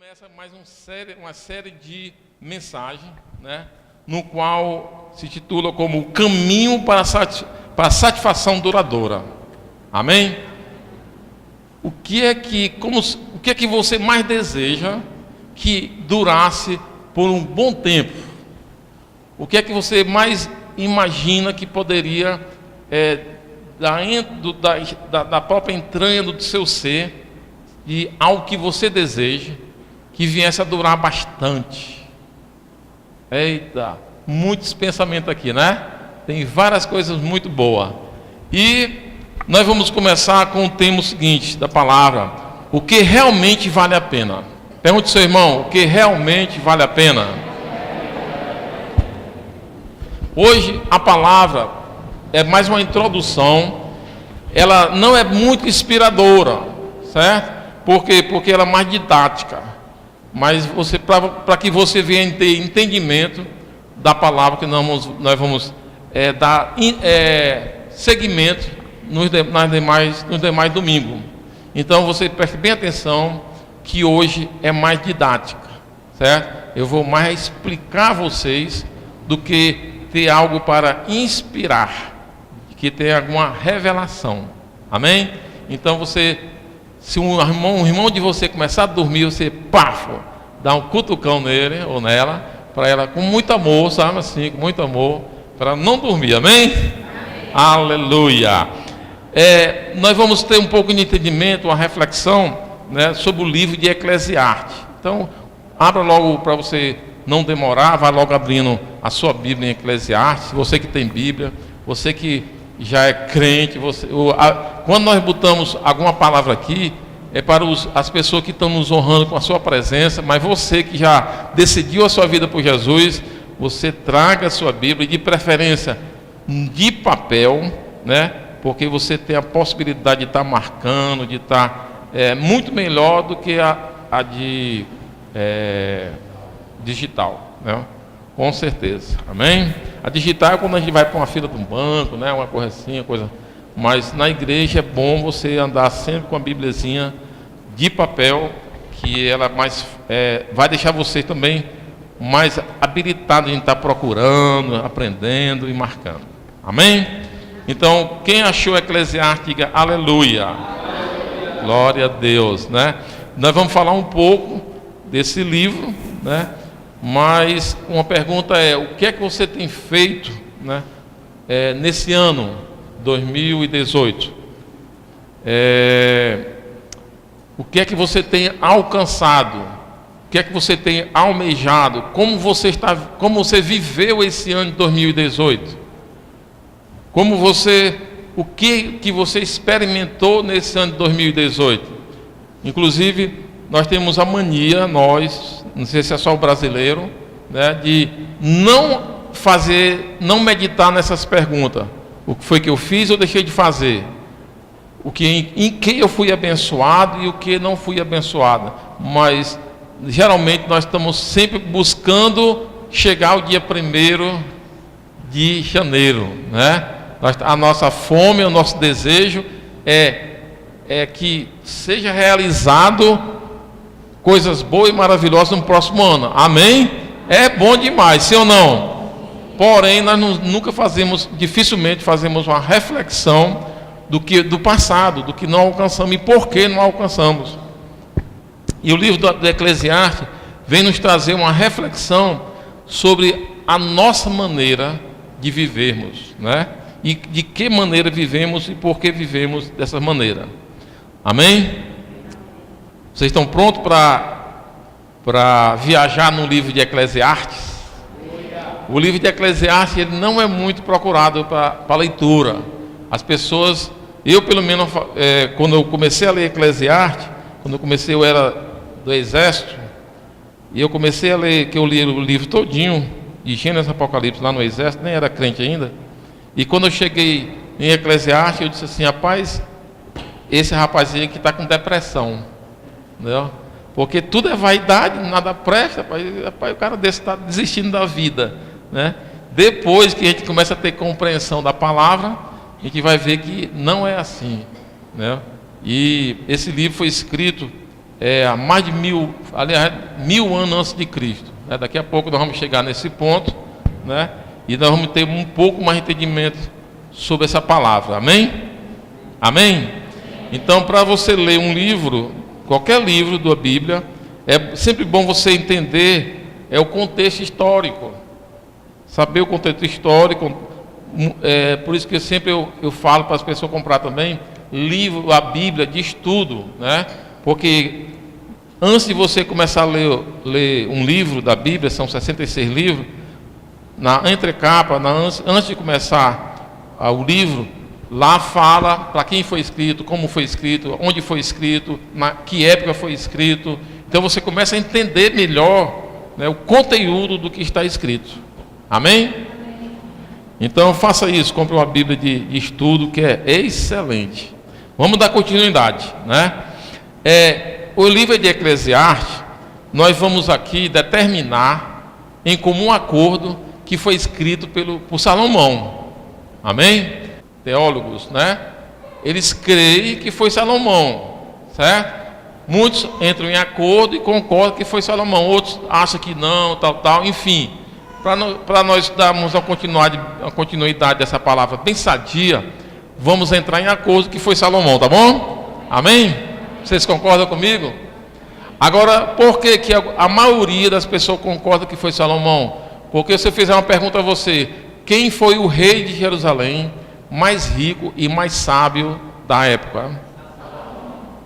começa mais uma série de mensagens, né, no qual se titula como o caminho para a satisfação duradoura. Amém? O que é que você mais deseja que durasse por um bom tempo? O que é que você mais imagina que poderia da própria entranha do seu ser, e algo que você deseja que viesse a durar bastante? Eita, muitos pensamentos aqui, né? Tem várias coisas muito boas. E nós vamos começar com o tema seguinte da palavra: o que realmente vale a pena. Pergunte ao seu irmão: o que realmente vale a pena? Hoje a palavra é mais uma introdução. Ela não é muito inspiradora, certo? Por quê? Porque ela é mais didática. Mas para que você venha ter entendimento da palavra que nós vamos dar seguimento nos demais domingos. Então você preste bem atenção que hoje é mais didática, certo? Eu vou mais explicar a vocês do que ter algo para inspirar, que tenha alguma revelação. Amém? Então se um irmão de você começar a dormir, você dá um cutucão nele ou nela, para ela com muito amor, sabe assim, com muito amor, para não dormir. Amém? Amém. Aleluia. Nós vamos ter um pouco de entendimento, uma reflexão, né, sobre o livro de Eclesiastes. Então, abra logo, para você não demorar, vá logo abrindo a sua Bíblia em Eclesiastes. Você que tem Bíblia, você que já é crente, quando nós botamos alguma palavra aqui, é para as pessoas que estão nos honrando com a sua presença, mas você que já decidiu a sua vida por Jesus, você traga a sua Bíblia, de preferência de papel, né? Porque você tem a possibilidade de estar marcando, de estar muito melhor do que a de digital, né? Com certeza, amém? A digital é quando a gente vai para uma fila de um banco, né? Uma coisa assim, mas na igreja é bom você andar sempre com a Bíbliazinha de papel, que ela vai deixar você também mais habilitado em estar procurando, aprendendo e marcando. Amém? Então, quem achou Eclesiastes, diga aleluia. Aleluia. Glória a Deus, né? Nós vamos falar um pouco desse livro, né? Mas uma pergunta o que é que você tem feito, né, nesse ano 2018? O que é que você tem alcançado? O que é que você tem almejado? Como você viveu esse ano de 2018? O que você experimentou nesse ano de 2018? Inclusive, nós temos a mania, não sei se é só o brasileiro, né, de não meditar nessas perguntas. O que foi que eu fiz ou deixei de fazer? Em que eu fui abençoado e o que não fui abençoado. Mas, geralmente, nós estamos sempre buscando chegar ao dia 1º de janeiro, né? A nossa fome, o nosso desejo é que seja realizado coisas boas e maravilhosas no próximo ano. Amém? É bom demais, sim ou não? Porém, nós dificilmente fazemos uma reflexão do passado, do que não alcançamos e por que não alcançamos. E o livro do Eclesiastes vem nos trazer uma reflexão sobre a nossa maneira de vivermos, né? E de que maneira vivemos e por que vivemos dessa maneira. Amém? Vocês estão prontos para viajar no livro de Eclesiastes? O livro de Eclesiastes ele não é muito procurado para leitura. As pessoas, eu pelo menos, quando eu comecei a ler Eclesiastes, eu era do exército, e eu comecei a ler, que eu li o livro todinho, de Gênesis e Apocalipse, lá no exército, nem era crente ainda. E quando eu cheguei em Eclesiastes, eu disse assim: rapaz, esse rapazinho aqui está com depressão. Não? Porque tudo é vaidade, nada presta, rapaz, o cara desse está desistindo da vida, né? Depois que a gente começa a ter compreensão da palavra, a gente vai ver que não é assim, né? E esse livro foi escrito há mais de 1000 anos antes de Cristo. Né? Daqui a pouco nós vamos chegar nesse ponto, né? E nós vamos ter um pouco mais de entendimento sobre essa palavra. Amém? Amém? Então, para você ler um livro, qualquer livro da Bíblia, é sempre bom você entender o contexto histórico. Saber o contexto histórico. Por isso que sempre eu falo para as pessoas comprar também livro, a Bíblia de estudo, né? Porque antes de você começar a ler um livro da Bíblia, são 66 livros, na entrecapa, antes de começar o livro, lá fala para quem foi escrito, como foi escrito, onde foi escrito, na que época foi escrito. Então você começa a entender melhor, né, o conteúdo do que está escrito. Amém? Então faça isso, compre uma Bíblia de estudo que é excelente. Vamos dar continuidade, né? O livro de Eclesiastes, nós vamos aqui determinar em comum acordo que foi escrito por Salomão. Amém? Teólogos, né? Eles creem que foi Salomão, certo? Muitos entram em acordo e concordam que foi Salomão, outros acham que não, tal, enfim. Para nós darmos a continuidade dessa palavra bem sadia, vamos entrar em acordo que foi Salomão, tá bom? Amém? Vocês concordam comigo? Agora, por que a maioria das pessoas concorda que foi Salomão? Porque se eu fizer uma pergunta a você, quem foi o rei de Jerusalém mais rico e mais sábio da época?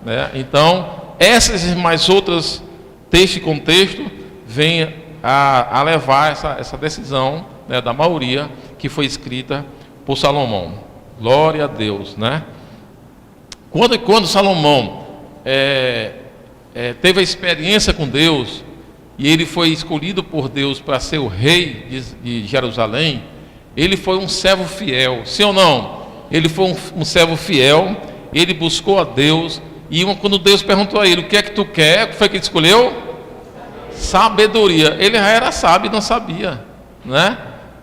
Né? Então, essas e mais outras texto e contexto vêm a levar essa decisão, né, da maioria que foi escrita por Salomão. Glória a Deus, né? Quando Salomão teve a experiência com Deus e ele foi escolhido por Deus para ser o rei de Jerusalém, ele foi um servo fiel, sim ou não? Ele foi um servo fiel, ele buscou a Deus, e quando Deus perguntou a ele, o que é que tu quer? O que foi que ele escolheu? Sabedoria. Ele já era sábio e não sabia, né?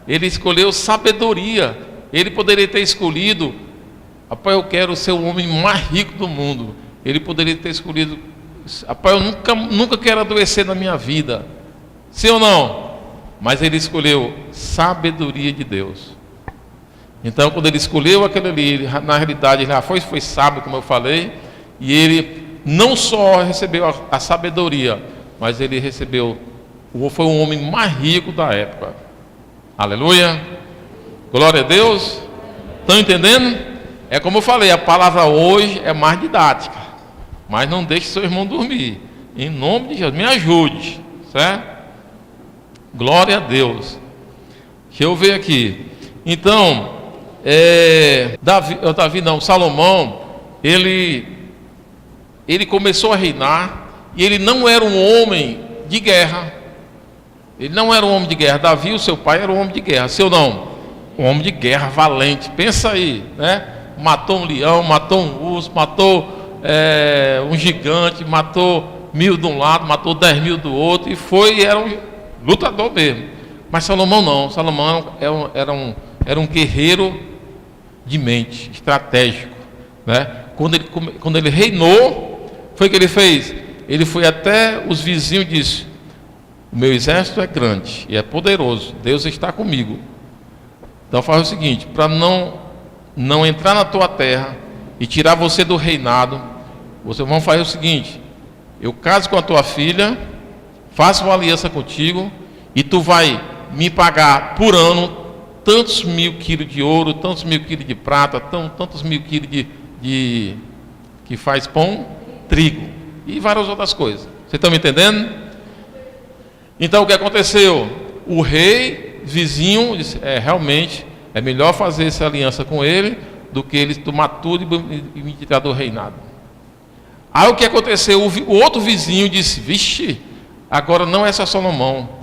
Ele escolheu sabedoria. Ele poderia ter escolhido, rapaz, eu quero ser o homem mais rico do mundo. Ele poderia ter escolhido, rapaz, eu nunca quero adoecer na minha vida, sim ou não? Mas ele escolheu sabedoria de Deus. Então, quando ele escolheu aquele ali, na realidade ele já foi sábio, como eu falei, e ele não só recebeu a sabedoria, mas ele foi um homem mais rico da época. Aleluia, glória a Deus. Estão entendendo? É como eu falei, a palavra hoje é mais didática, mas não deixe seu irmão dormir, em nome de Jesus, me ajude, certo? Glória a Deus. Deixa eu ver aqui. Então, Salomão, ele começou a reinar, e ele não era um homem de guerra. Ele não era um homem de guerra. Davi, o seu pai, era um homem de guerra, seu não? Um homem de guerra valente. Pensa aí, né? Matou um leão, matou um urso, matou um gigante, matou 1000 de um lado, matou 10.000 do outro, e era um lutador mesmo. Mas Salomão não. Salomão era um guerreiro de mente, estratégico, né? Quando ele reinou, foi o que ele fez? Ele foi até os vizinhos e disse: o meu exército é grande e é poderoso, Deus está comigo. Então faz o seguinte, para não entrar na tua terra e tirar você do reinado, vocês vão fazer o seguinte: eu caso com a tua filha, faço uma aliança contigo, e tu vai me pagar por ano tantos 1000 quilos de ouro, tantos 1000 quilos de prata, tantos 1000 quilos de que faz pão, trigo e várias outras coisas. Vocês estão me entendendo? Então o que aconteceu? O rei vizinho disse: realmente é melhor fazer essa aliança com ele do que ele tomar tudo e me tirar do reinado. Aí o que aconteceu? O outro vizinho disse: vixe, agora não é só Salomão.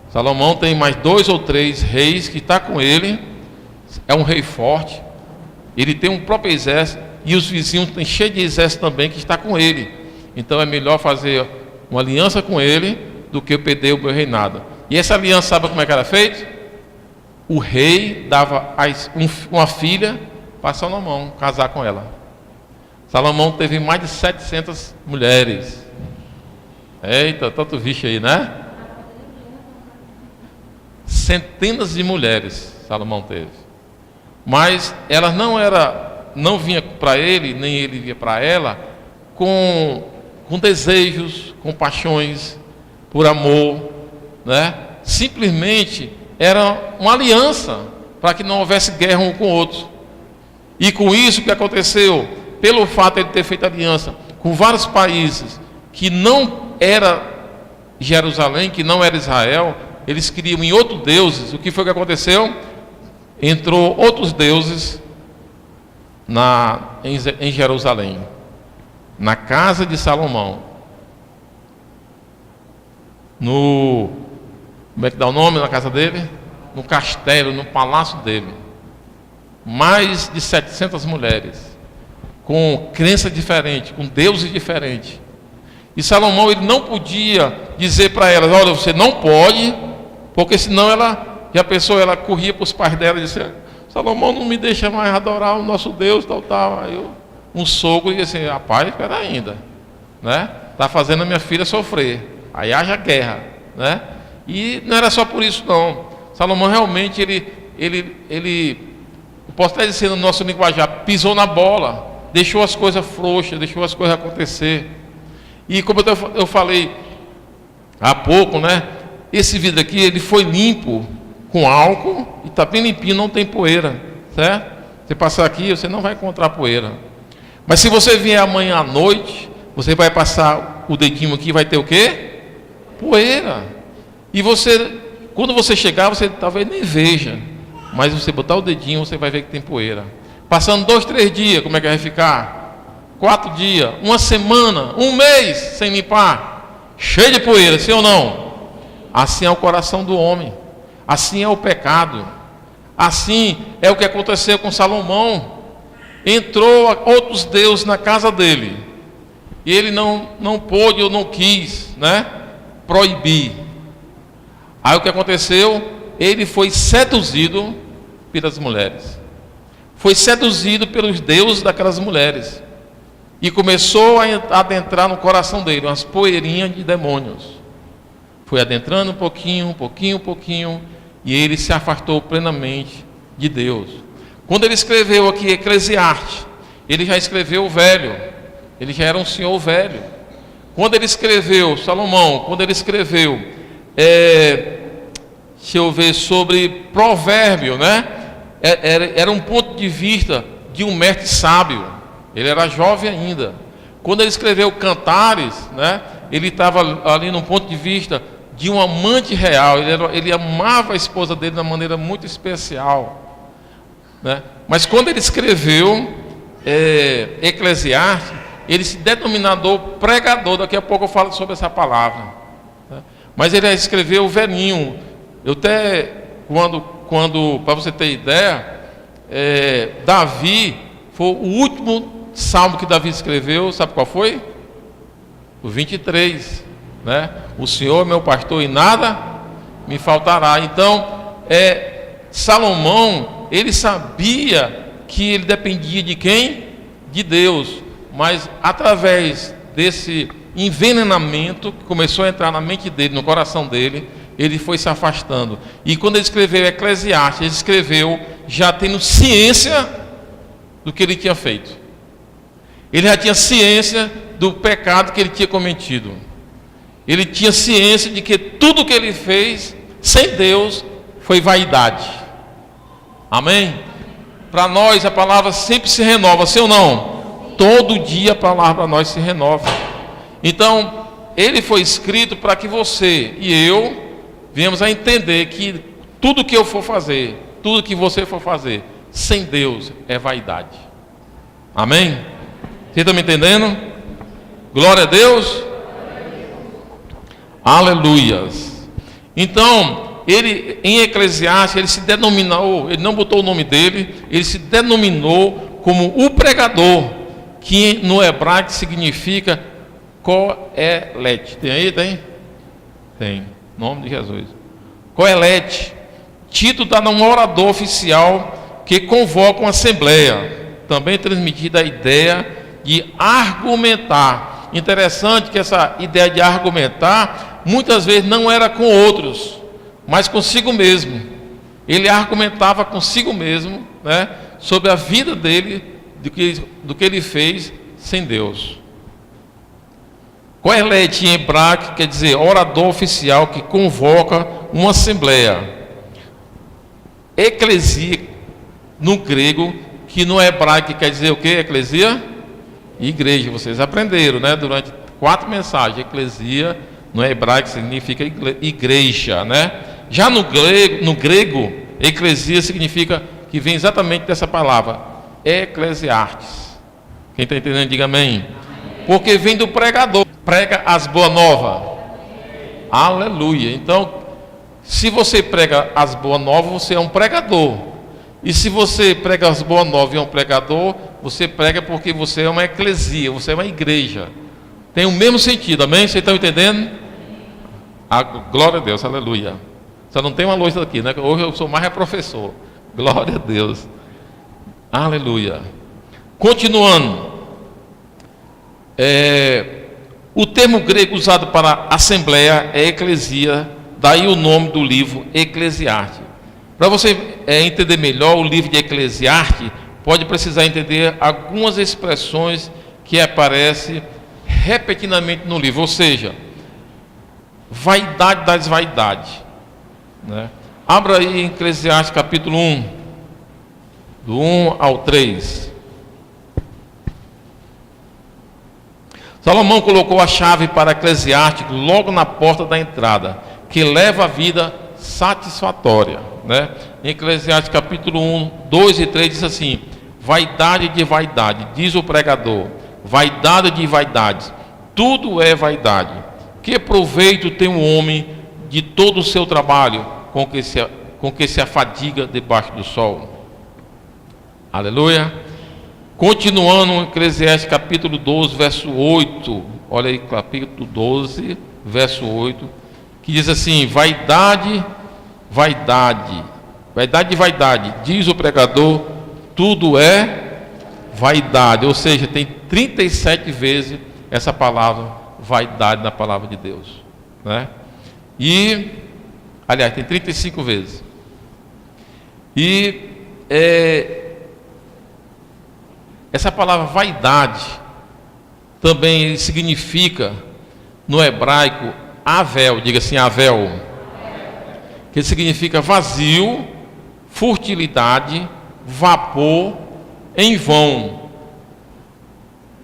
Salomão tem mais 2 ou 3 reis que estão com ele. É um rei forte. Ele tem um próprio exército. E os vizinhos têm cheio de exército também que está com ele. Então é melhor fazer uma aliança com ele do que perder o meu reinado. E essa aliança, sabe como é que era feita? O rei dava uma filha para Salomão casar com ela. Salomão teve mais de 700 mulheres. Eita, tanto vixe aí, né? Centenas de mulheres Salomão teve. Mas elas não vinha para ele, nem ele via para ela, com desejos, com paixões, por amor, né? Simplesmente era uma aliança para que não houvesse guerra um com o outro. E com isso, o que aconteceu? Pelo fato de ele ter feito aliança com vários países que não era Jerusalém, que não era Israel, eles criam em outros deuses. O que foi que aconteceu? Entrou outros deuses em Jerusalém, na casa de Salomão, como é que dá o nome na casa dele? No castelo, no palácio dele. Mais de 700 mulheres, com crença diferente, com deuses diferentes. E Salomão, ele não podia dizer para elas: olha, você não pode, porque senão ela corria para os pais dela e disse: Salomão, não me deixa mais adorar o nosso Deus, tal. Aí um sogro ia assim: rapaz, espera ainda, né? Está fazendo a minha filha sofrer. Aí haja guerra, né? E não era só por isso não. Salomão realmente, ele posso até dizer no nosso linguajar, pisou na bola, deixou as coisas frouxas, deixou as coisas acontecer. E como eu falei há pouco, né? Esse vidro aqui, ele foi limpo com álcool e está bem limpinho, não tem poeira, certo? Você passar aqui, você não vai encontrar poeira. Mas se você vier amanhã à noite, você vai passar o dedinho aqui, vai ter o quê? Poeira. E quando você chegar, você talvez nem veja, mas você botar o dedinho, você vai ver que tem poeira. Passando 2, 3 dias, como é que vai ficar? 4 dias, uma semana, um mês sem limpar, cheio de poeira, sim ou não? Assim é o coração do homem, assim é o pecado, assim é o que aconteceu com Salomão. Entrou outros deuses na casa dele, e ele não pôde ou não quis, né, proibir. Aí o que aconteceu? Ele foi seduzido pelas mulheres, foi seduzido pelos deuses daquelas mulheres, e começou a adentrar no coração dele umas poeirinhas de demônios. Foi adentrando um pouquinho, e ele se afastou plenamente de Deus. Quando ele escreveu aqui Eclesiastes, ele já escreveu velho, ele já era um senhor velho. Quando ele escreveu, Salomão, quando ele escreveu, deixa eu ver, sobre provérbio, né? Era um ponto de vista de um mestre sábio. Ele era jovem ainda. Quando ele escreveu Cantares, né? Ele estava ali num ponto de vista de um amante real. Ele amava a esposa dele de uma maneira muito especial, né? Mas quando ele escreveu Eclesiastes, ele se denominou pregador. Daqui a pouco eu falo sobre essa palavra, né? Mas ele escreveu velhinho. Eu até, quando para você ter ideia, Davi foi o último salmo que Davi escreveu, sabe qual foi? O 23, né? O Senhor é meu pastor e nada me faltará. Então, Salomão, ele sabia que ele dependia de quem? De Deus. Mas através desse envenenamento que começou a entrar na mente dele, no coração dele, ele foi se afastando. E quando ele escreveu Eclesiastes, ele escreveu já tendo ciência do que ele tinha feito. Ele já tinha ciência do pecado que ele tinha cometido. Ele tinha ciência de que tudo que ele fez sem Deus foi vaidade. Amém? Para nós a palavra sempre se renova, sim ou não? Todo dia a palavra para nós se renova. Então, ele foi escrito para que você e eu venhamos a entender que tudo que eu for fazer, tudo que você for fazer, sem Deus é vaidade. Amém? Vocês estão me entendendo? Glória a Deus. Aleluias. Então, ele em Eclesiastes, ele se denominou, ele não botou o nome dele, ele se denominou como o pregador, que no hebraico significa Coelete. Tem aí? Tem. Nome de Jesus. Coelete. Título está num orador oficial que convoca uma assembleia. Também transmitida a ideia de argumentar Interessante que essa ideia de argumentar, muitas vezes não era com outros, mas consigo mesmo. Ele argumentava consigo mesmo, né, sobre a vida dele, do que ele fez sem Deus. Coelete em hebraico quer dizer orador oficial que convoca uma assembleia. Eclesia no grego, que no hebraico quer dizer o que? Eclesia? Igreja. Vocês aprenderam, né? Durante 4 mensagens. Eclesia no hebraico significa igreja, né? Já no grego, eclesia significa, que vem exatamente dessa palavra, eclesiastes. Quem está entendendo, diga amém. Porque vem do pregador, prega as boas novas. Aleluia. Então, se você prega as boas novas, você é um pregador. E se você prega as boas novas e é um pregador, você prega porque você é uma eclesia, você é uma igreja. Tem o mesmo sentido, amém? Vocês estão entendendo? Glória a Deus, aleluia. Só não tem uma luz aqui, né? Hoje eu sou mais professor. Glória a Deus. Aleluia. Continuando. O termo grego usado para assembleia é eclesia, daí o nome do livro Eclesiastes. Para você entender melhor o livro de Eclesiastes, pode precisar entender algumas expressões que aparecem repetidamente no livro, ou seja, vaidade das vaidades, né? Abra aí em Eclesiastes capítulo 1, do 1 ao 3. Salomão colocou a chave para Eclesiastes logo na porta da entrada, que leva a vida satisfatória, né? Em Eclesiastes capítulo 1, 2 e 3 diz assim: vaidade de vaidade, diz o pregador, vaidade de vaidades, tudo é vaidade. Que proveito tem o homem de todo o seu trabalho com que se afadiga debaixo do sol? Aleluia. Continuando em Eclesiastes capítulo 12, verso 8, olha aí, capítulo 12, verso 8, que diz assim: vaidade, vaidade, vaidade de vaidade, diz o pregador, tudo é vaidade. Ou seja, tem 37 vezes essa palavra vaidade na palavra de Deus, né? E, aliás, tem 35 vezes. E essa palavra vaidade também significa, no hebraico, avel, diga assim, avel, que significa vazio, futilidade, vapor, em vão.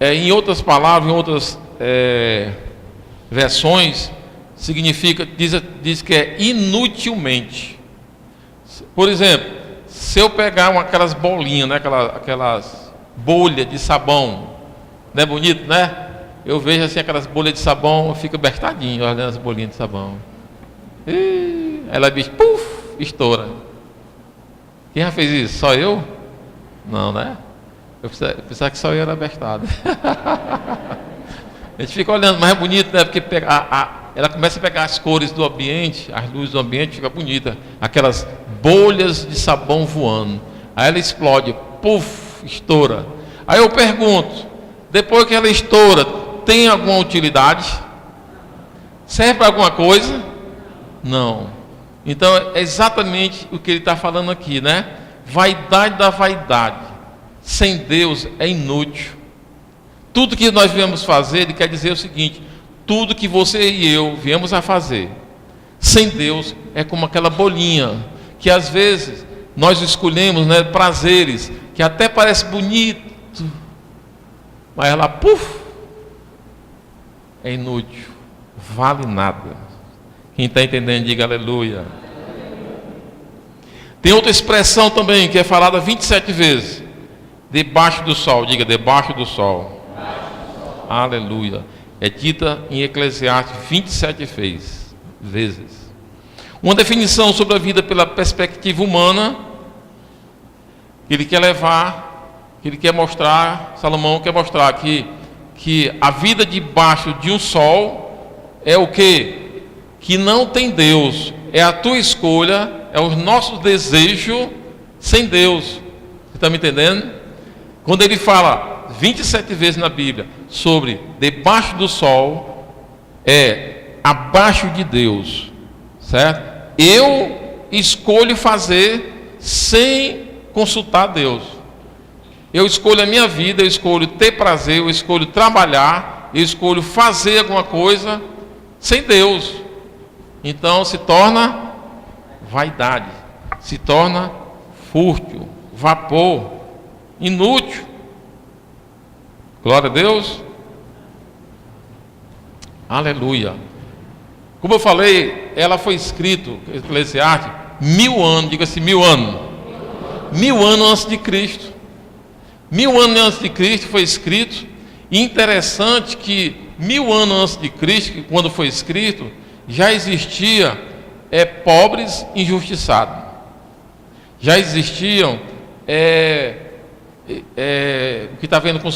Em outras palavras, em outras versões, significa, diz que é inutilmente. Por exemplo, se eu pegar aquelas bolinhas, né, aquelas bolha de sabão, não é bonito, né? Eu vejo assim aquelas bolhas de sabão, eu fico abertadinho olhando as bolinhas de sabão. E ela diz, puf, estoura. Quem já fez isso? Só eu? Não, né? Eu pensava que só eu era abertado. A gente fica olhando, mas é bonito, né? Porque ela começa a pegar as cores do ambiente, as luzes do ambiente, fica bonita. Aquelas bolhas de sabão voando. Aí ela explode, puf, estoura. Aí eu pergunto, depois que ela estoura, tem alguma utilidade? Serve para alguma coisa? Não. Então é exatamente o que ele está falando aqui, né? Vaidade da vaidade. Sem Deus é inútil. Tudo que nós viemos fazer, ele quer dizer o seguinte: tudo que você e eu viemos a fazer, sem Deus, é como aquela bolinha, que às vezes nós escolhemos, né, prazeres, que até parece bonito, mas ela, puf, é inútil, vale nada. Quem está entendendo, diga aleluia. Tem outra expressão também, que é falada 27 vezes, debaixo do sol, diga, debaixo do sol. Aleluia. É dita em Eclesiastes 27 vezes. Uma definição sobre a vida pela perspectiva humana, que ele quer levar, que ele quer mostrar, Salomão quer mostrar que a vida debaixo de um sol é o quê? Que não tem Deus, é a tua escolha, é os nossos desejos sem Deus. Você está me entendendo? Quando ele fala 27 vezes na Bíblia sobre debaixo do sol é abaixo de Deus, certo? Eu escolho fazer sem consultar Deus. Eu escolho a minha vida, eu escolho ter prazer, eu escolho trabalhar, eu escolho fazer alguma coisa sem Deus. Então se torna vaidade, se torna fútil, vapor, inútil. Glória a Deus. Aleluia. Como eu falei, ela foi escrito, Eclesiastes, 1000 anos, diga-se 1000 anos. 1000 anos antes de Cristo. 1000 anos antes de Cristo foi escrito. E interessante que 1000 anos antes de Cristo, quando foi escrito, já existia pobres injustiçados. Já existiam o que está vendo com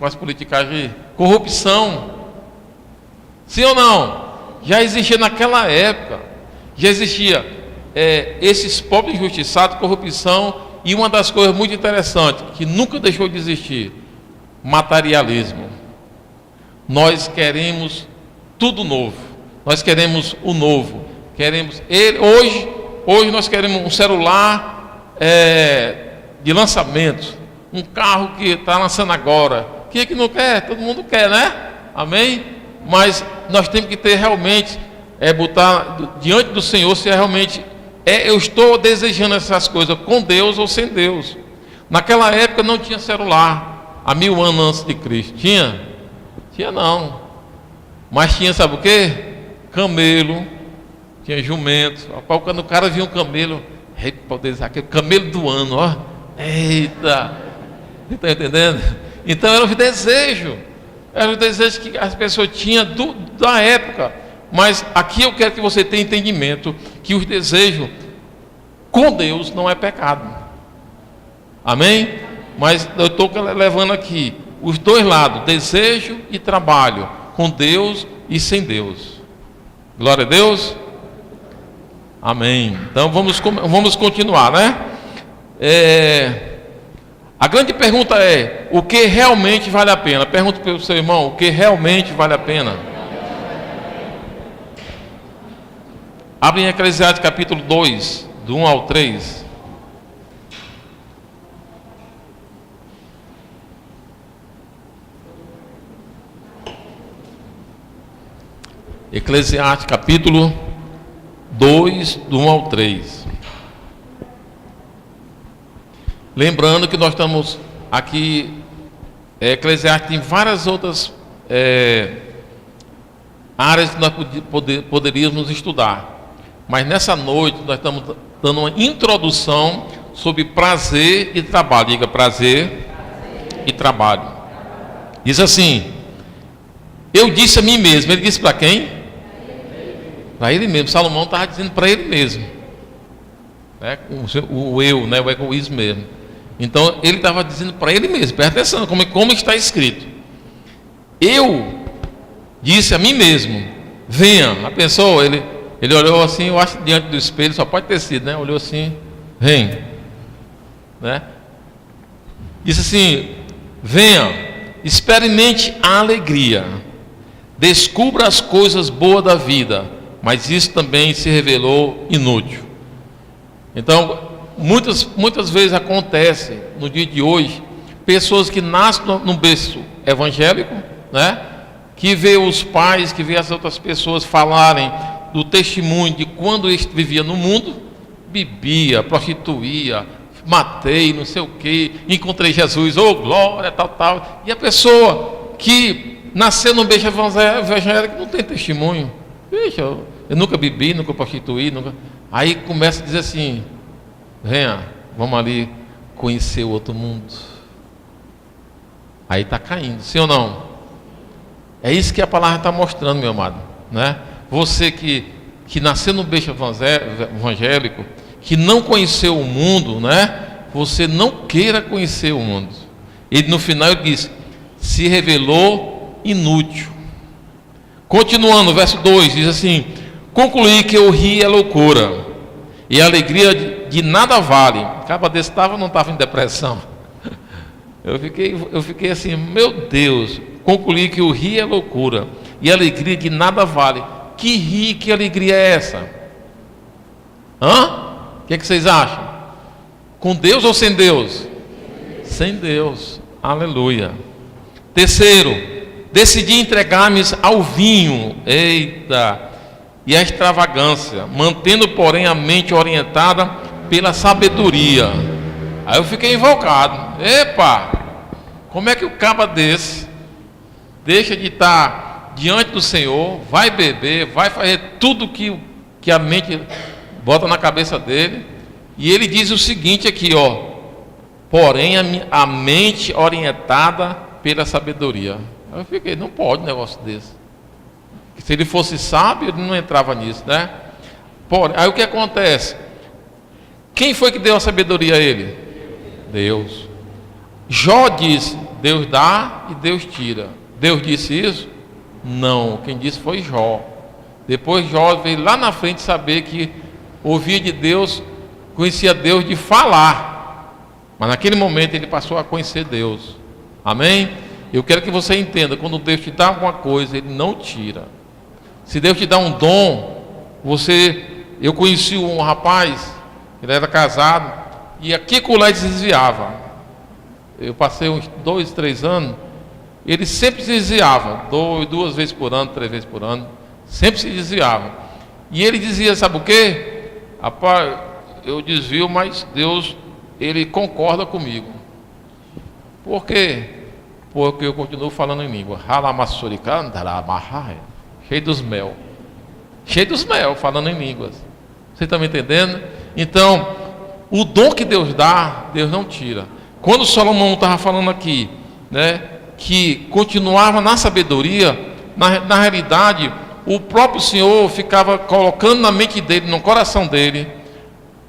as politicagens, corrupção. Sim ou não? Já existia naquela época. Já existia esses pobres injustiçados, corrupção. E uma das coisas muito interessantes, que nunca deixou de existir, materialismo. Nós queremos tudo novo. Nós queremos o novo. Queremos hoje nós queremos um celular de lançamento, um carro que está lançando agora. Quem é que não quer? Todo mundo quer, né? Amém? Mas nós temos que ter realmente, botar diante do Senhor se realmente eu estou desejando essas coisas com Deus ou sem Deus. Naquela época não tinha celular, há 1000 anos antes de Cristo. Tinha? Tinha não. Mas tinha, sabe o quê? Camelo, tinha jumento. Quando o cara via um camelo, aquele camelo do ano, ó. Eita! Você está entendendo? Então era o desejo. Era o desejo que as pessoas tinham da época. Mas aqui eu quero que você tenha entendimento que o desejo com Deus não é pecado. Amém? Mas eu estou levando aqui os dois lados, desejo e trabalho, com Deus e sem Deus. Glória a Deus. Amém. Então vamos continuar, né? A grande pergunta é: o que realmente vale a pena? Pergunta para o seu irmão: o que realmente vale a pena? Abre em Eclesiastes capítulo 2, do 1 ao 3. Eclesiastes capítulo 2, do 1 ao 3. Lembrando que nós estamos aqui, Eclesiastes tem várias outras áreas que nós poderíamos estudar. Mas nessa noite nós estamos dando uma introdução sobre prazer e trabalho. Diga prazer e trabalho. Diz assim: eu disse a mim mesmo. Ele disse para quem? Para ele mesmo. Salomão estava dizendo para ele mesmo, né? O eu, né? O egoísmo mesmo. Então ele estava dizendo para ele mesmo. Presta atenção como está escrito. Eu disse a mim mesmo: venha. A pessoa, ele olhou assim, eu acho, diante do espelho, só pode ter sido, né? Olhou assim, vem, né? Disse assim: venha, experimente a alegria, descubra as coisas boas da vida, mas isso também se revelou inútil. Então, muitas vezes acontece no dia de hoje, pessoas que nascem num berço evangélico, né? Que vê os pais, que vê as outras pessoas falarem do testemunho de quando ele vivia no mundo, bebia, prostituía, matei, não sei o que, encontrei Jesus, oh glória, tal. E a pessoa que nasceu no berço evangélico não tem testemunho. Vixe, eu nunca bebi, nunca prostituí, nunca. Aí começa a dizer assim: venha, vamos ali conhecer o outro mundo. Aí está caindo, sim ou não? É isso que a palavra está mostrando, meu amado, né? Você que nasceu no berço evangélico, que não conheceu o mundo, né? Você não queira conhecer o mundo. Ele no final ele diz: se revelou inútil. Continuando, verso 2 diz assim: concluí que o rir é loucura e a alegria de nada vale. Acaba desse não estava em depressão. Eu fiquei assim, meu Deus, concluí que o rir é loucura e a alegria de nada vale. Que rir, que alegria é essa? O que vocês acham? Com Deus ou sem Deus? Sem Deus. Aleluia. Terceiro, decidi entregar-me ao vinho, e à extravagância, mantendo, porém, a mente orientada pela sabedoria. Aí eu fiquei invocado. Como é que o caba desse deixa de estar diante do Senhor, vai beber, vai fazer tudo que a mente bota na cabeça dele, e ele diz o seguinte aqui, porém a mente orientada pela sabedoria. Aí eu fiquei, não pode um negócio desse. Se ele fosse sábio, ele não entrava nisso, né? Porém, aí o que acontece? Quem foi que deu a sabedoria a ele? Deus. Jó disse, Deus dá e Deus tira. Deus disse isso? Não, quem disse foi Jó. Depois Jó veio lá na frente saber que ouvia de Deus, conhecia Deus de falar, mas naquele momento ele passou a conhecer Deus. Amém? Eu quero que você entenda, quando Deus te dá alguma coisa, Ele não tira. Se Deus te dá um dom, eu conheci um rapaz, ele era casado, e aqui com lá ele se desviava. Eu passei uns 2, 3 anos, ele sempre se desviava, 2 vezes por ano, 3 vezes por ano, sempre se desviava. E ele dizia, sabe o quê? Rapaz, eu desvio, mas Deus, Ele concorda comigo. Por quê? Porque eu continuo falando em língua. Cheio dos mel. Cheio dos mel, falando em línguas. Vocês estão me entendendo? Então, o dom que Deus dá, Deus não tira. Quando Salomão estava falando aqui, né, que continuava na sabedoria, na realidade, o próprio Senhor ficava colocando na mente dele, no coração dele,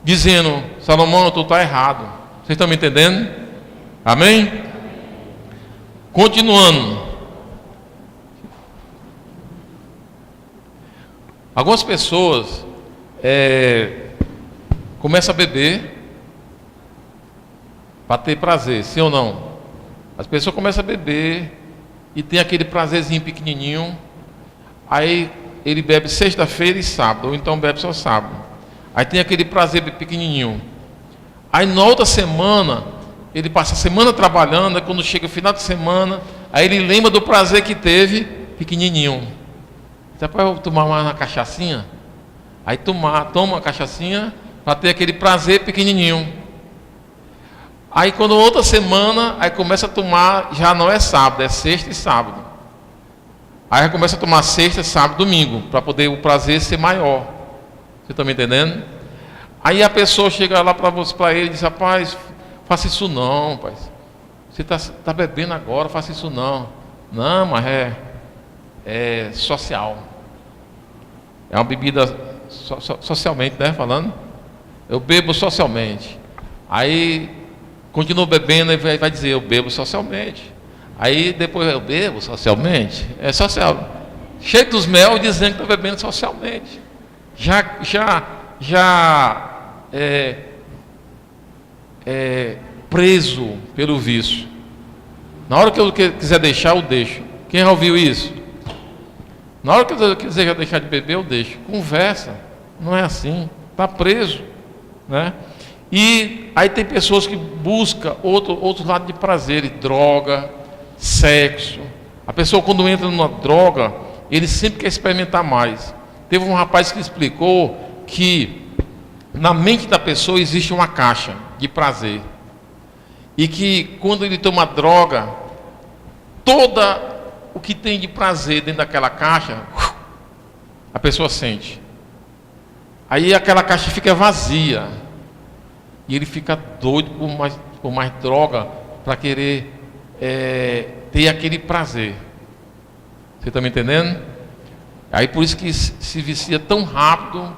dizendo, Salomão, tu está errado. Vocês estão me entendendo? Amém? Continuando. Algumas pessoas começam a beber para ter prazer, sim ou não? As pessoas começam a beber e tem aquele prazerzinho pequenininho. Aí ele bebe sexta-feira e sábado, ou então bebe só sábado. Aí tem aquele prazer pequenininho. Aí na outra semana, ele passa a semana trabalhando, aí quando chega o final de semana, aí ele lembra do prazer que teve pequenininho. Depois eu vou tomar uma cachaçinha. Aí toma uma cachaçinha para ter aquele prazer pequenininho. Aí quando outra semana, aí começa a tomar, já não é sábado, é sexta e sábado. Aí começa a tomar sexta, sábado, domingo, para poder o prazer ser maior. Você está me entendendo? Aí a pessoa chega lá para ele e diz, rapaz, faça isso não, rapaz. Você está bebendo agora, faça isso não. Não, mas é social. É uma bebida socialmente, né? Falando. Eu bebo socialmente. Aí continua bebendo e vai dizer, eu bebo socialmente. Aí depois eu bebo socialmente. É social. Cheio dos mel dizendo que está bebendo socialmente. Preso pelo vício. Na hora que eu quiser deixar, eu deixo. Quem já ouviu isso? Na hora que eu quiser deixar de beber, eu deixo. Conversa. Não é assim. Está preso. Né? E aí tem pessoas que buscam outro lado de prazer. Droga, sexo. A pessoa quando entra numa droga, ele sempre quer experimentar mais. Teve um rapaz que explicou que na mente da pessoa existe uma caixa de prazer. E que quando ele toma droga, toda o que tem de prazer dentro daquela caixa, a pessoa sente. Aí aquela caixa fica vazia. E ele fica doido por mais droga para querer ter aquele prazer. Você está me entendendo? Aí por isso que se vicia tão rápido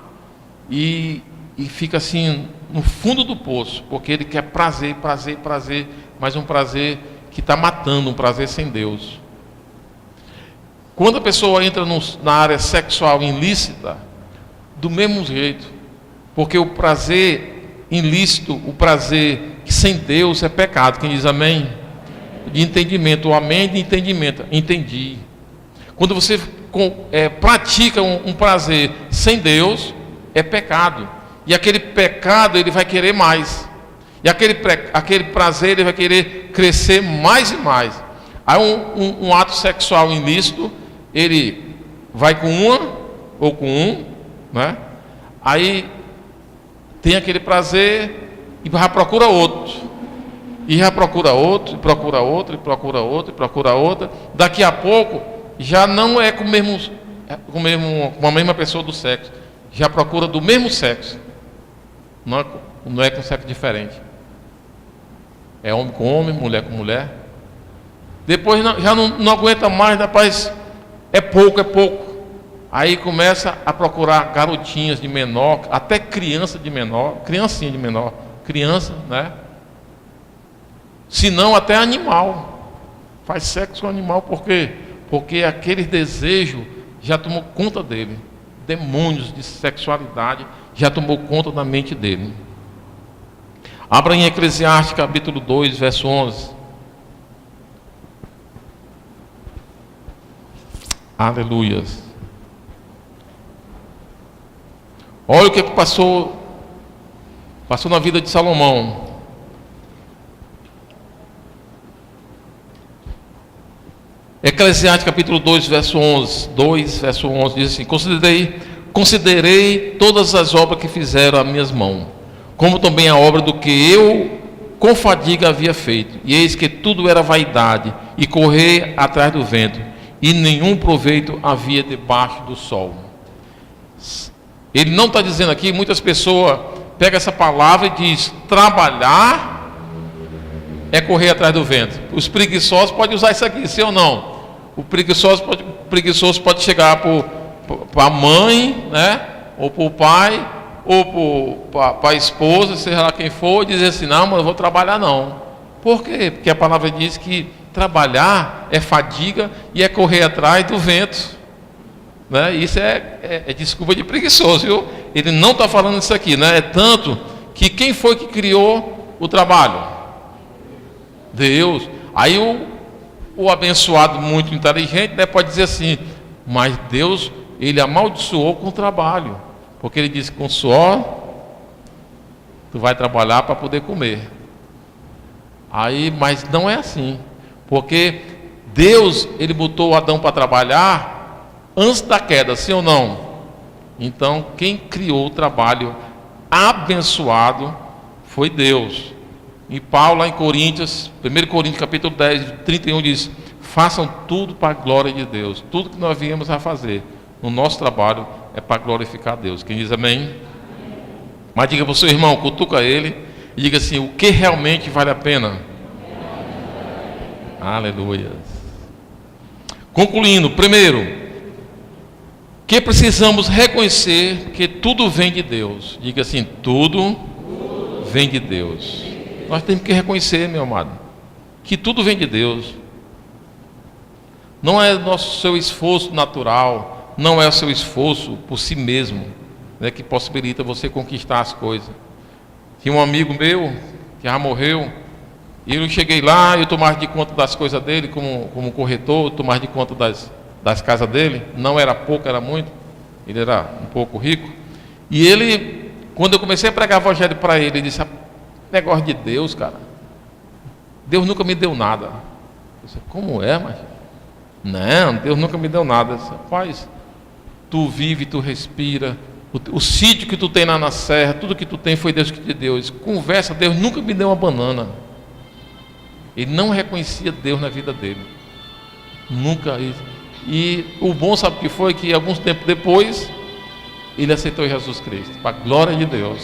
e fica assim no fundo do poço, porque ele quer prazer, mas um prazer que está matando, um prazer sem Deus. Quando a pessoa entra na área sexual ilícita, do mesmo jeito, porque o prazer ilícito, o prazer sem Deus é pecado. Quem diz amém? de entendimento, o amém de entendimento. Entendi. Quando você pratica um prazer sem Deus, é pecado. E aquele pecado, ele vai querer mais. E aquele prazer, ele vai querer crescer mais e mais. Aí um ato sexual ilícito, ele vai com uma ou com um, né? Aí tem aquele prazer e já procura outro. E já procura outro, e procura outro, e procura outro, e procura outra. Daqui a pouco, já não é com a mesma pessoa do sexo. Já procura do mesmo sexo. Não é com sexo diferente. É homem com homem, mulher com mulher. Depois já não aguenta mais, rapaz. É pouco. Aí começa a procurar garotinhas de menor, até criança de menor, criancinha de menor, criança, né? Se não até animal. Faz sexo com animal, por quê? Porque aquele desejo já tomou conta dele. Demônios de sexualidade já tomou conta da mente dele. Abra em Eclesiastes capítulo 2, verso 11. Aleluias. Olha o que passou na vida de Salomão. Eclesiastes capítulo 2, verso 11. 2, verso 11 diz assim: Considerei todas as obras que fizeram as minhas mãos, como também a obra do que eu com fadiga havia feito. E eis que tudo era vaidade e correr atrás do vento, e nenhum proveito havia debaixo do sol. Ele não está dizendo aqui, muitas pessoas pegam essa palavra e diz: trabalhar é correr atrás do vento. Os preguiçosos podem usar isso aqui, sim ou não? O preguiçoso pode chegar para a mãe, né? Ou para o pai, ou para a esposa, seja lá quem for, e dizer assim: não, mas eu vou trabalhar não. Por quê? Porque a palavra diz que trabalhar é fadiga e é correr atrás do vento, né? Isso é desculpa de preguiçoso, viu? Ele não está falando isso aqui, né? É tanto que quem foi que criou o trabalho? Deus. Aí o abençoado muito inteligente, né, pode dizer assim: mas Deus, ele amaldiçoou com o trabalho, porque ele disse: com suor tu vai trabalhar para poder comer. Aí, mas não é assim, porque Deus, ele botou Adão para trabalhar antes da queda, sim ou não? Então quem criou o trabalho abençoado foi Deus. E Paulo lá em Coríntios, 1 Coríntios capítulo 10, 31 diz: façam tudo para a glória de Deus. Tudo que nós viemos a fazer no nosso trabalho é para glorificar a Deus. Quem diz amém? Mas diga para o seu irmão, cutuca ele e diga assim: o que realmente vale a pena? Aleluia. Concluindo, primeiro, que precisamos reconhecer que tudo vem de Deus. Diga assim: tudo vem de Deus. Nós temos que reconhecer, meu amado, que tudo vem de Deus. Não é seu esforço natural, não é o seu esforço por si mesmo, né, que possibilita você conquistar as coisas. Tinha um amigo meu que já morreu, e eu cheguei lá, eu tomava de conta das coisas dele, como corretor, tomava de conta das casas dele. Não era pouco, era muito. Ele era um pouco rico. E ele, quando eu comecei a pregar o evangelho para ele, ele disse: negócio de Deus, cara, Deus nunca me deu nada. Eu disse: como é, mas? Não, Deus nunca me deu nada. Eu disse: rapaz, tu vive, tu respira, o sítio que tu tem lá na serra, tudo que tu tem foi Deus que te deu. Disse: conversa, Deus nunca me deu uma banana. Ele não reconhecia Deus na vida dele, nunca. E o bom, sabe o que foi? Que alguns tempos depois ele aceitou Jesus Cristo, para a glória de Deus,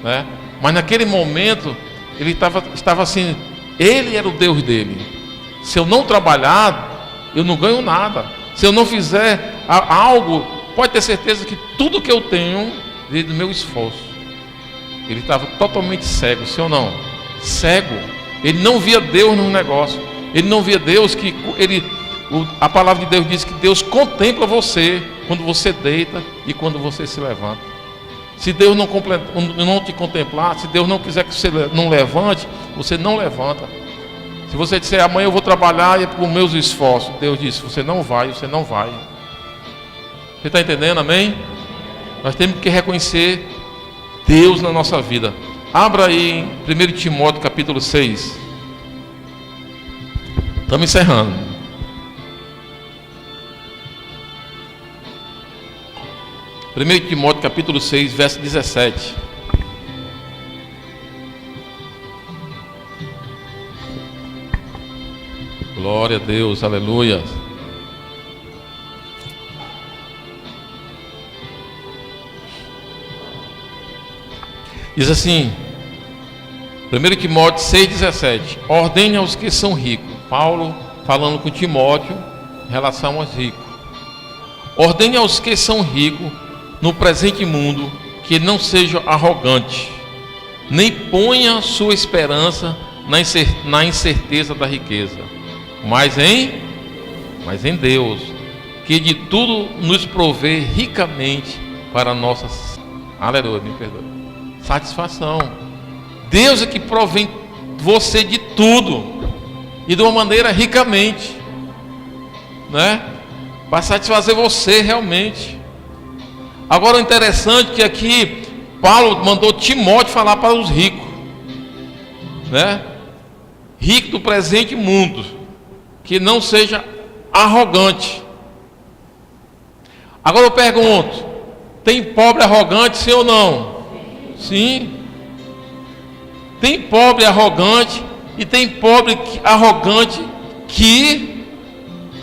né? Mas naquele momento ele estava assim, ele era o Deus dele. Se eu não trabalhar, eu não ganho nada. Se eu não fizer algo, pode ter certeza que tudo que eu tenho veio do meu esforço. Ele estava totalmente cego, sim ou não? Cego. Ele não via Deus no negócio. Ele não via Deus que a palavra de Deus diz que Deus contempla você quando você deita e quando você se levanta. Se Deus não te contemplar, se Deus não quiser que você não levante, você não levanta. Se você disser amanhã eu vou trabalhar e é por meus esforços, Deus disse, você não vai, você não vai. Você está entendendo, amém? Nós temos que reconhecer Deus na nossa vida. Abra aí em 1 Timóteo capítulo 6. Estamos encerrando. Primeiro Timóteo capítulo 6, verso 17. Glória a Deus, aleluia. Diz assim, 1 Timóteo 6,17: ordene aos que são ricos. Paulo falando com Timóteo em relação aos ricos. Ordene aos que são ricos no presente mundo que não sejam arrogantes, nem ponha sua esperança na incerteza da riqueza, mas em Deus, que de tudo nos provê ricamente para nossas, aleluia, me perdoe, satisfação. Deus é que provém você de tudo e de uma maneira ricamente, né? Para satisfazer você realmente. Agora o interessante é que aqui Paulo mandou Timóteo falar para os ricos, né? Rico do presente mundo, que não seja arrogante. Agora eu pergunto, tem pobre arrogante, sim ou não? Sim. Tem pobre arrogante e tem pobre arrogante que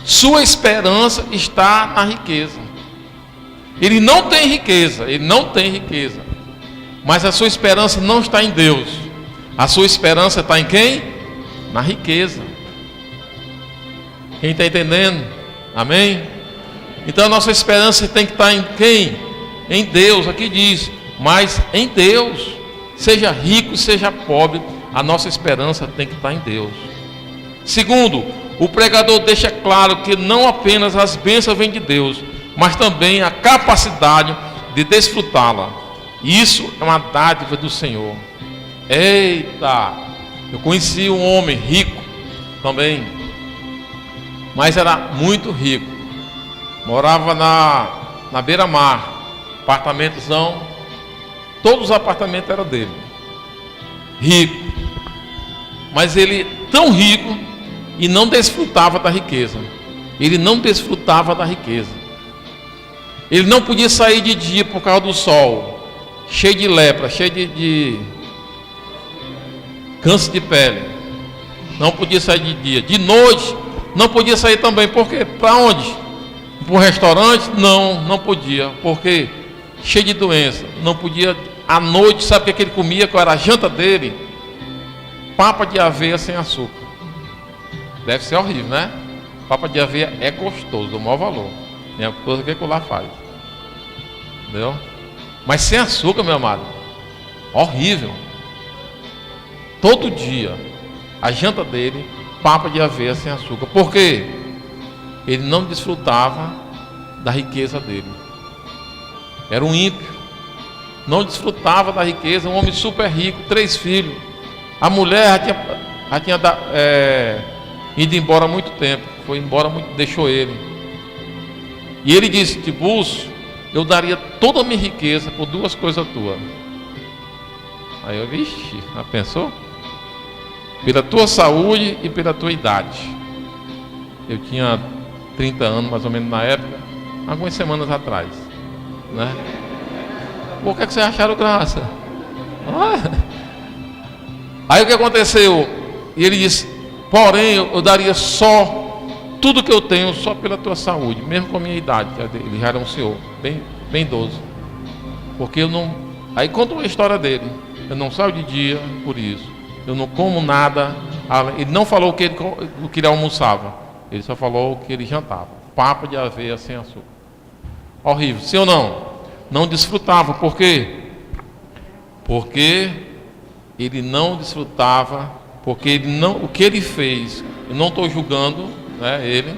sua esperança está na riqueza. Ele não tem riqueza, mas a sua esperança não está em Deus. A sua esperança está em quem? Na riqueza. Quem está entendendo? Amém? Então a nossa esperança tem que estar em quem? Em Deus. Aqui diz, mas em Deus. Seja rico, seja pobre, a nossa esperança tem que estar em Deus. Segundo, o pregador deixa claro que não apenas as bênçãos vêm de Deus, mas também a capacidade de desfrutá-la. Isso é uma dádiva do Senhor. Eita! Eu conheci um homem rico também, mas era muito rico. Morava na beira-mar, apartamentozão. Todos os apartamentos eram dele. Rico. Mas ele tão rico e não desfrutava da riqueza. Ele não desfrutava da riqueza. Ele não podia sair de dia por causa do sol, cheio de lepra, cheio de câncer de pele. Não podia sair de dia. De noite, não podia sair também. Por quê? Para onde? Para um restaurante? Não podia. Porque cheio de doença. Não podia. À noite, sabe o que ele comia? Qual era a janta dele? Papa de aveia sem açúcar. Deve ser horrível, né? Papa de aveia é gostoso, do maior valor. É a coisa que o lá faz. Entendeu? Mas sem açúcar, meu amado. Horrível. Todo dia, a janta dele, papa de aveia sem açúcar. Por quê? Ele não desfrutava da riqueza dele. Era um ímpio. Não desfrutava da riqueza, um homem super rico, 3 filhos. A mulher já tinha ido embora há muito tempo. Foi embora, deixou ele. E ele disse, Tiburcio, eu daria toda a minha riqueza por 2 coisas tuas. Aí eu, vixe, já pensou? Pela tua saúde e pela tua idade. Eu tinha 30 anos mais ou menos na época, algumas semanas atrás, né? Por que vocês acharam graça? Aí o que aconteceu? E ele disse, porém eu daria só tudo que eu tenho só pela tua saúde, mesmo com a minha idade. Ele já era um senhor, bem idoso. Porque eu não... Aí conta uma história dele. Eu não saio de dia por isso. Eu não como nada. Ele não falou o que ele almoçava. Ele só falou o que ele jantava. Papa de aveia sem açúcar. Horrível, sim ou não? Não desfrutava, por quê? Porque ele não desfrutava, porque ele não, o que ele fez, eu não estou julgando, né, ele,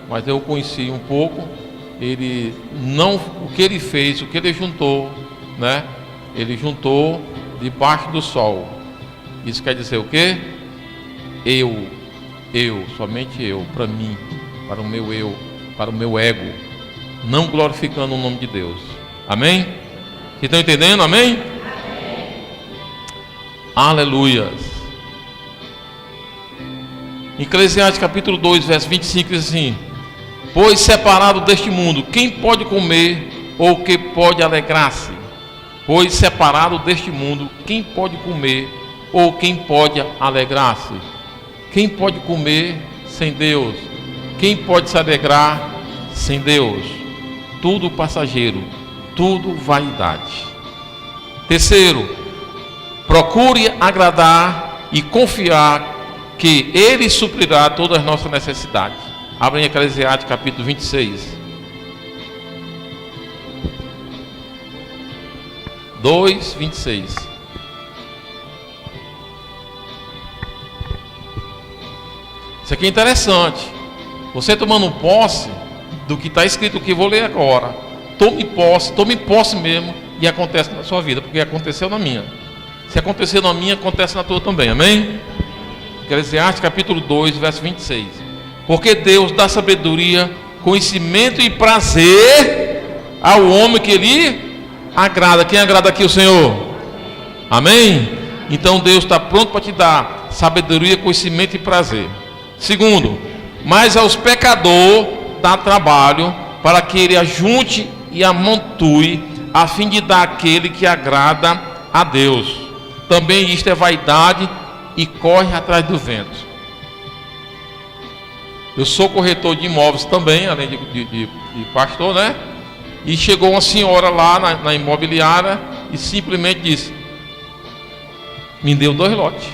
mas eu conheci um pouco. Ele não, o que ele fez, o que ele juntou, né? Ele juntou debaixo do sol. Isso quer dizer o quê? somente eu, para mim, para o meu eu, para o meu ego, não glorificando o nome de Deus. Amém? Vocês estão entendendo? Amém? Aleluias. Em Eclesiastes capítulo 2, verso 25 diz assim: pois separado deste mundo, quem pode comer ou que pode alegrar-se? Pois separado deste mundo, quem pode comer ou quem pode alegrar-se? Quem pode comer sem Deus? Quem pode se alegrar sem Deus? Tudo passageiro, tudo vaidade. Terceiro, procure agradar e confiar que Ele suprirá todas as nossas necessidades. Abra em Eclesiastes capítulo 26. 2:26. Isso aqui é interessante. Você tomando posse do que está escrito, o que eu vou ler agora. Tome posse mesmo, e acontece na sua vida, porque aconteceu na minha. Se aconteceu na minha, acontece na tua também, amém? Eclesiastes capítulo 2, verso 26. Porque Deus dá sabedoria, conhecimento e prazer ao homem que lhe agrada. Quem agrada aqui? O Senhor. Amém? Então Deus está pronto para te dar sabedoria, conhecimento e prazer. Segundo, mas aos pecadores dá trabalho para que ele ajunte e amontue, a fim de dar aquele que agrada a Deus. Também isto é vaidade e corre atrás do vento. Eu sou corretor de imóveis também, além de pastor, né? E chegou uma senhora lá na imobiliária e simplesmente disse: me deu 2 lotes.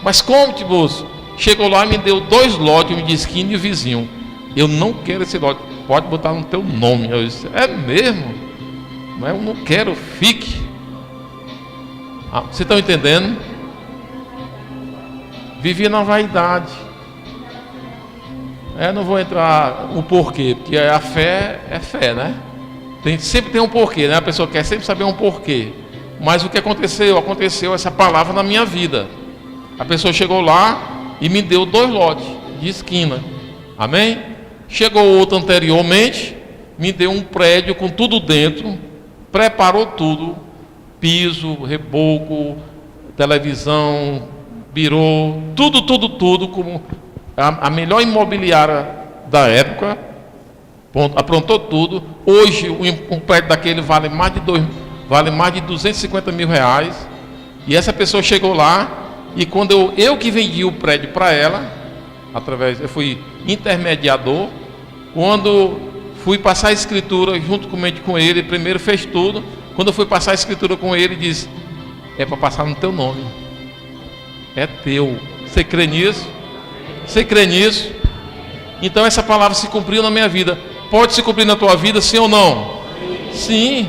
Mas como, Tiboso? Chegou lá e me deu 2 lotes, me disse que e o vizinho: eu não quero esse lote, pode botar no teu nome. Eu disse: é mesmo? Mas eu não quero, fique. Vocês estão entendendo? Vivia na vaidade. Não vou entrar o porquê, porque a fé é fé, né? Sempre tem um porquê, né? A pessoa quer sempre saber um porquê. Mas o que aconteceu? Aconteceu essa palavra na minha vida. A pessoa chegou lá e me deu 2 lotes de esquina. Amém? Chegou outro anteriormente, me deu um prédio com tudo dentro, preparou tudo, piso, reboco, televisão, birô, tudo, como a melhor imobiliária da época, aprontou tudo. Hoje um prédio daquele vale mais de 250 mil reais. E essa pessoa chegou lá, e quando eu que vendi o prédio para ela, eu fui intermediador. Quando fui passar a escritura junto com ele, primeiro fez tudo. Quando eu fui passar a escritura com ele, disse: é para passar no teu nome, é teu. Você crê nisso? Você crê nisso? Então essa palavra se cumpriu na minha vida. Pode se cumprir na tua vida, sim ou não? Sim,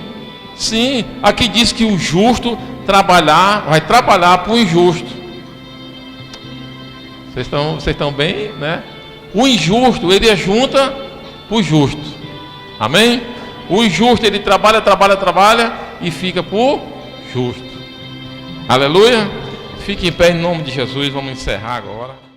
sim. Aqui diz que o justo vai trabalhar para o injusto. Vocês estão bem, né? O injusto, ele ajunta para o justo. Amém? O injusto, ele trabalha e fica por justo. Aleluia? Fique em pé em nome de Jesus. Vamos encerrar agora.